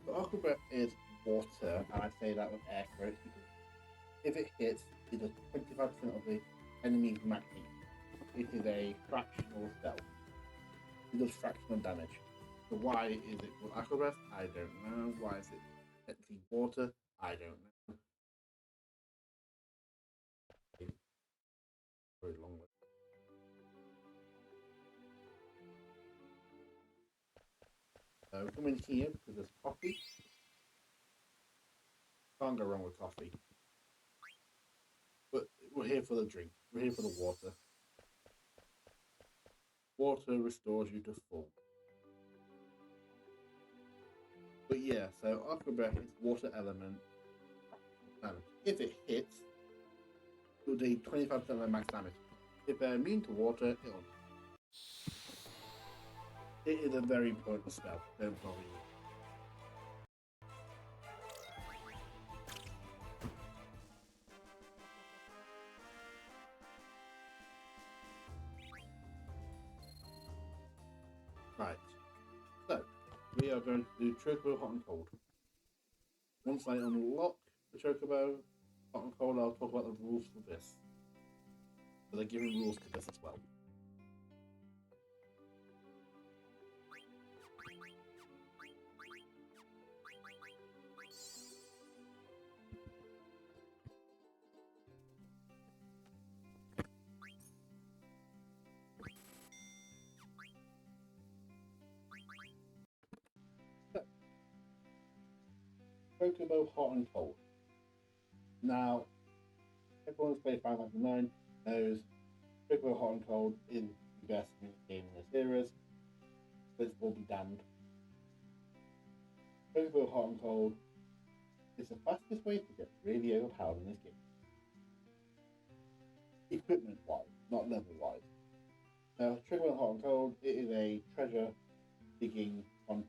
The Aqua Breath is water, and I say that with air quotes because if it hits, it does 25% of the enemy's max HP. It is a fractional spell. It does fractional damage. So why is it called Aqua Breath? I don't know. Why is it technically water? I don't know. Very long way. So come in here because there's coffee. Can't go wrong with coffee. But we're here for the drink. We're here for the water. Water restores you to full. But yeah, so Aqua Breath is water element damage. If it hits, it'll do 25% of their max damage. If they're immune to water, it is a very potent spell. Don't worry. Right. So we are going to do Chocobo Hot and Cold. Once I unlock the Chocobo Hot and Cold, I'll talk about the rules for this. So they're giving rules to this as well. Chocobo Hot and Cold. Now, everyone who's played Final Fantasy 9 knows Chocobo Hot and Cold is the best game in the series. This will be damned. Chocobo Hot and Cold is the fastest way to get really overpowered in this game. Equipment wise, not level wise. Now, Chocobo Hot and Cold, it is a treasure digging on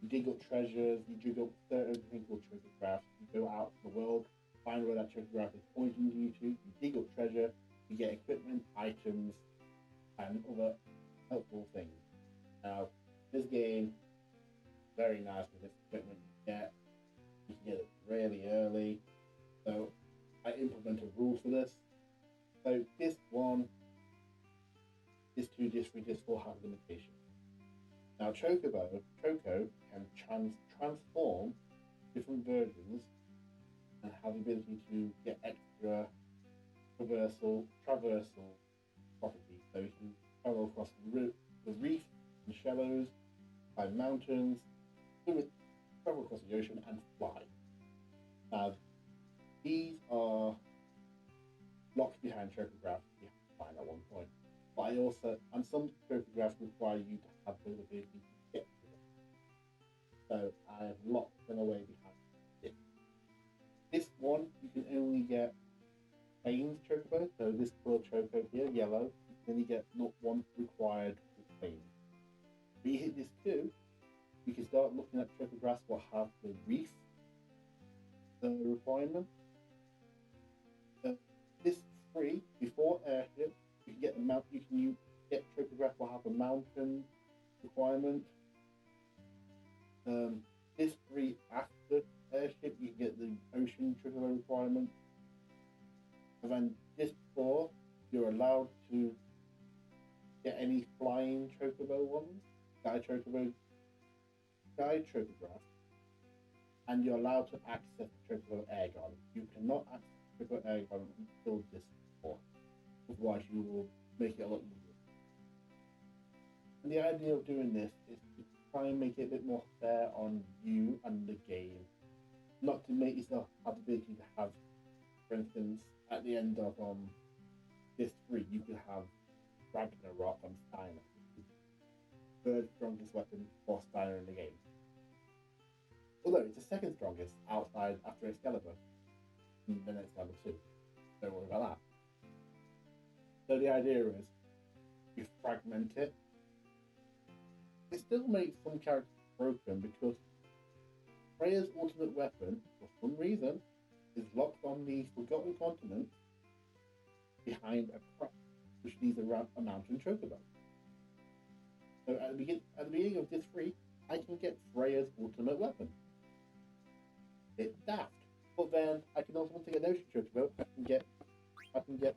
you dig up treasures, you dig up certain things called treasure crafts, you go out to the world, find where that treasure craft is pointing you to, you dig up treasure, you get equipment, items, and other helpful things. Now, this game, very nice with this equipment you can get it really early, so I implemented rules for this. So disc 1, disc 2, disc 3, disc 4 have limitations. Now Choco can transform different versions and have the ability to get extra traversal properties. So you can travel across the reef and shallows, climb mountains, travel across the ocean and fly. Now these are locked behind chocographs you have to find at one point. But some chocographs require you to have the ability to get to them. So I have locked them away behind this. This one, you can only get plains chocobo. So this color choco here, yellow, you can only get not one required plains. When you hit this 2, you can start looking at chocographs what have the reef requirement. This 3, before airship, you can get the mount. You can get Chocograph will have a mountain requirement. This 3 after airship, you can get the ocean Chocobo requirement. And then this 4, you're allowed to get any flying Chocobo ones, Sky Chocograph, and you're allowed to access Chocobo Air Garden. You cannot access Chocobo Air Garden until this 4. Otherwise, you will make it a lot easier. And the idea of doing this is to try and make it a bit more fair on you and the game. Not to make yourself have the ability to have, for instance, at the end of this 3, you could have Ragnarok on Steiner, third strongest weapon for Steiner in the game. Although it's the second strongest outside after Excalibur, and then Excalibur 2. Don't worry about that. So the idea is you fragment it. It still makes some characters broken because Freya's ultimate weapon, for some reason, is locked on the Forgotten Continent behind a crack which leads around a mountain chocobo. So at the beginning of this 3, I can get Freya's ultimate weapon. It's daft. But then I can also, once I get an ocean chocobo, I can get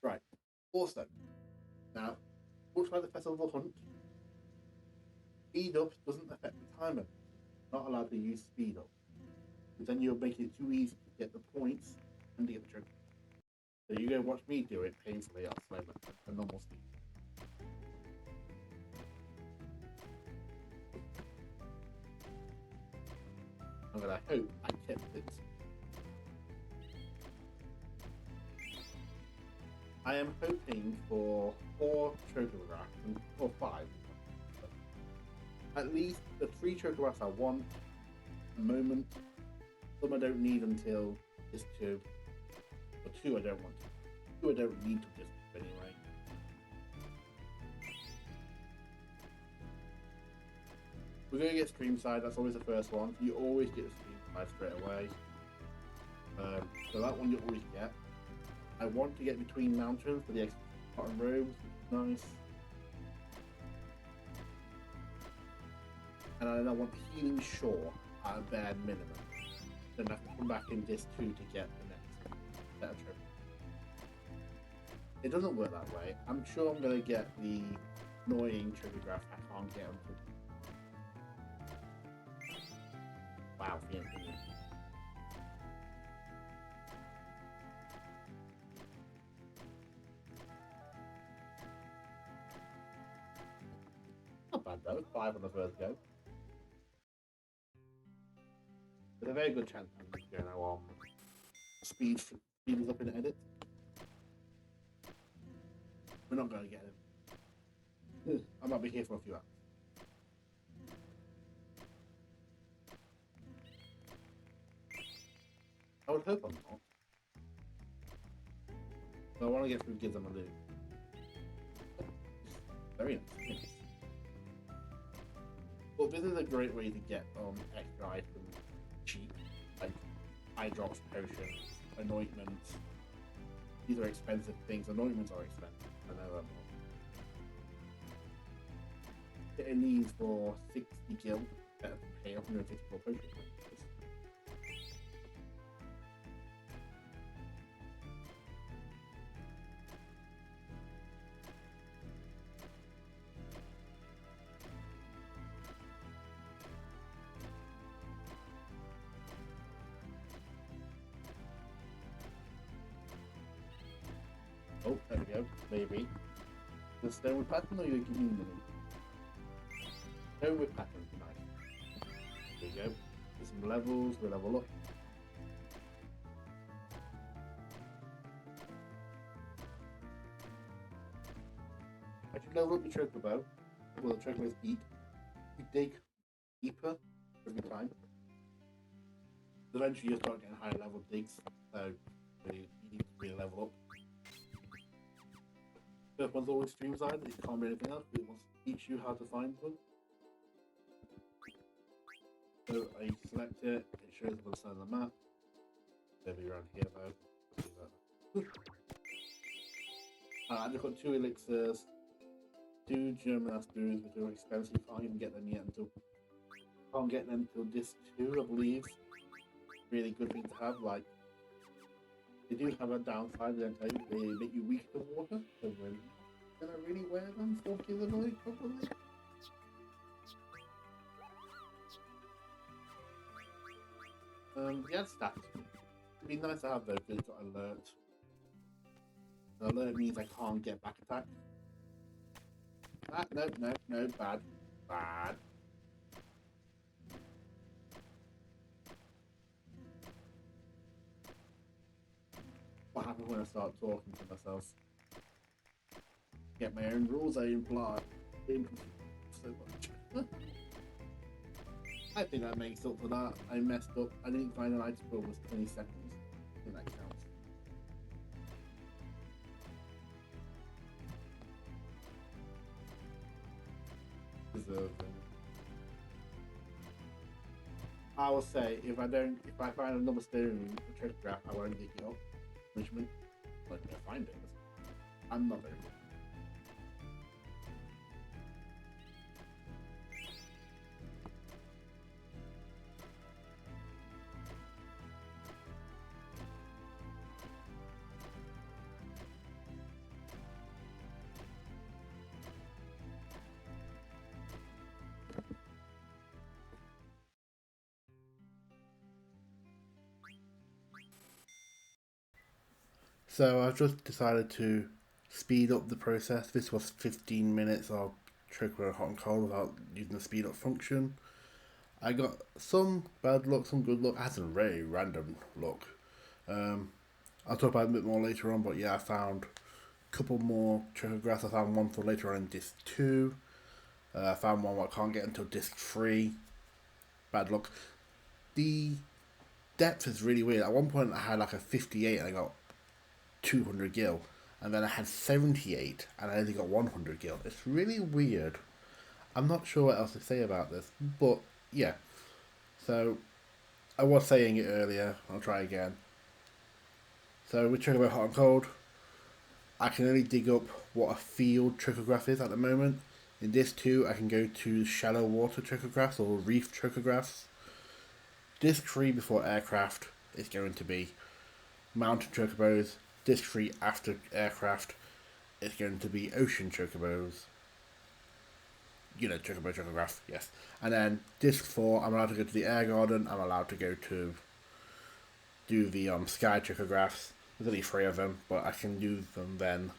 Right. Also, now, much like the Festival Hunt, speed up doesn't affect the timer. You're not allowed to use speed up. Because then you're making it too easy to get the points and to get the trophy. So you go watch me do it painfully at a normal speed. I'm gonna hope I kept it. I am hoping for 4 chocographs, or 5. At least the 3 chocographs I want at the moment. Some I don't need until this 2. Or 2 I don't want to. 2 I don't need to this anyway. We're going to get stream side, that's always the first one. You always get the stream side straight away. So that one you always get. I want to get between mountains for the extra cotton robes, nice. And then I want healing shore at a bare minimum. Then I have to come back in this 2 to get the next better trip. It doesn't work that way. I'm sure I'm going to get the annoying trigger I can't get until. Wow, yeah. Not bad though, 5 on the first go. There's a very good chance I'm just going to speed is up in the edit. We're not going to get him. I might be here for a few hours. I would hope I'm not. So I want to get through Giz on my loot. Very nice. Well, this is a great way to get extra items cheap, like eye drops, potions, anointments. These are expensive things. Anointments are expensive. I know that more. Getting these for 60 gil, better than pay 154 potions. Oh, there we go. Maybe. The stone with pattern or you're giving them? Stone with pattern. Nice. There we go. Get some levels. We'll level up. I should level up the chocobo. Well, the chocobo is deep. You dig deeper every time. Eventually, you start getting higher level digs. So, you need to really level up. First one's always stream side, it can't be anything else, but it wants to teach you how to find them. So I select it, it shows up on the side of the map. Maybe around here though. I've just got 2 elixirs, 2 German ass brews, which are expensive. Can't even get them yet until this 2, I believe. Really good thing to have. Like, they do have a downside, they don't tell you. They make you weak to water, so when can I really wear them 4 kilobytes probably? Yeah, stats. It'd be nice to have those, but it's got alert. The alert means I can't get back attack. Ah, no, bad. Bad. What happens when I start talking to myself? Get my own rules, I imply. So much. I think that makes up for that. I messed up. I didn't find an item for was 20 seconds. I think that counts. Deserving. I will say if I find another stone tricograph, I won't dig it up. Punishment. Like if I find it. I'm not very good. So I've just decided to speed up the process. This was 15 minutes of trigger hot and cold without using the speed up function. I got some bad luck, some good luck. I had some very random luck. I'll talk about it a bit more later on, but yeah, I found couple more trichographs. I found one for later on in disc 2. I found one I can't get until disc 3. Bad luck. The depth is really weird. At one point I had like a 58 and I got 200 gil. And then I had 78 and I only got 100 gil. It's really weird. I'm not sure what else to say about this. But yeah. So I was saying it earlier. I'll try again. So we're talking about hot and cold. I can only dig up what a field trichograph is at the moment. In this too, I can go to shallow water trichographs or reef trichographs. Disc 3 before aircraft is going to be mountain chocobos. Disc 3 after aircraft is going to be ocean chocobos. You know, chocograph, yes. And then disc 4, I'm allowed to go to the air garden. I'm allowed to go to do the sky chocographs. There's only 3 of them, but I can use them then.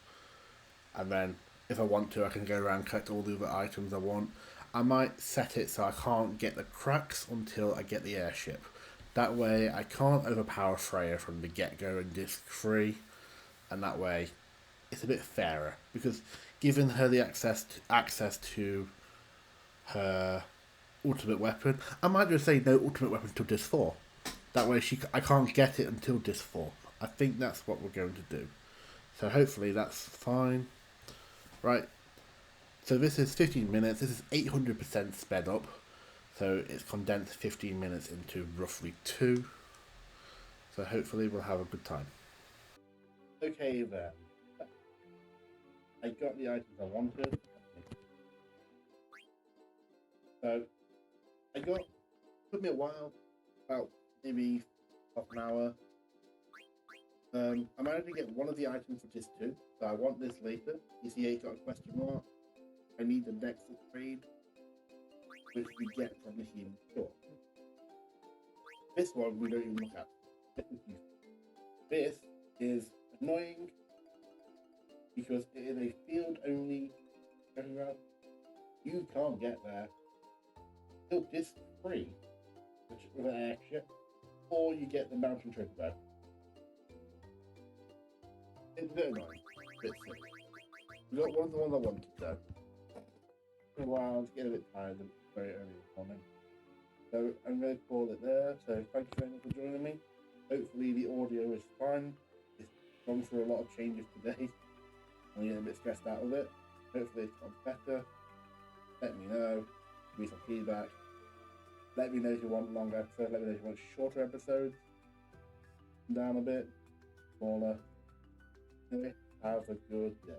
And then, if I want to, I can go around and collect all the other items I want. I might set it so I can't get the cracks until I get the airship. That way, I can't overpower Freya from the get-go in Disc 3. And that way, it's a bit fairer. Because giving her the access to her ultimate weapon, I might just say no ultimate weapon until Disc 4. That way I can't get it until Disc 4. I think that's what we're going to do. So hopefully that's fine. Right. So this is 15 minutes. This is 800% sped up. So it's condensed 15 minutes into roughly 2. So hopefully we'll have a good time. Okay then. I got the items I wanted. So took me a while, about maybe half an hour. I managed to get one of the items for Disc 2, so I want this later. You see, it got a question mark. I need the next upgrade, which we get from the healing store. This one we don't even look at. This is annoying because it is a field only photograph. You can't get there till Disc 3, which with an airship, or you get the mountain trip back. It's a bit annoying. Bit silly. We got one of the ones I wanted though. For a while, I was getting a bit tired and very early this morning. So I'm going to call it there. So thank you very much for joining me. Hopefully the audio is fine. It's gone through a lot of changes today. I'm getting a bit stressed out of it. Hopefully it's gone better. Let me know. Give me some feedback. Let me know if you want longer episodes. Let me know if you want shorter episodes. Down a bit. Smaller. Anyway, have a good day.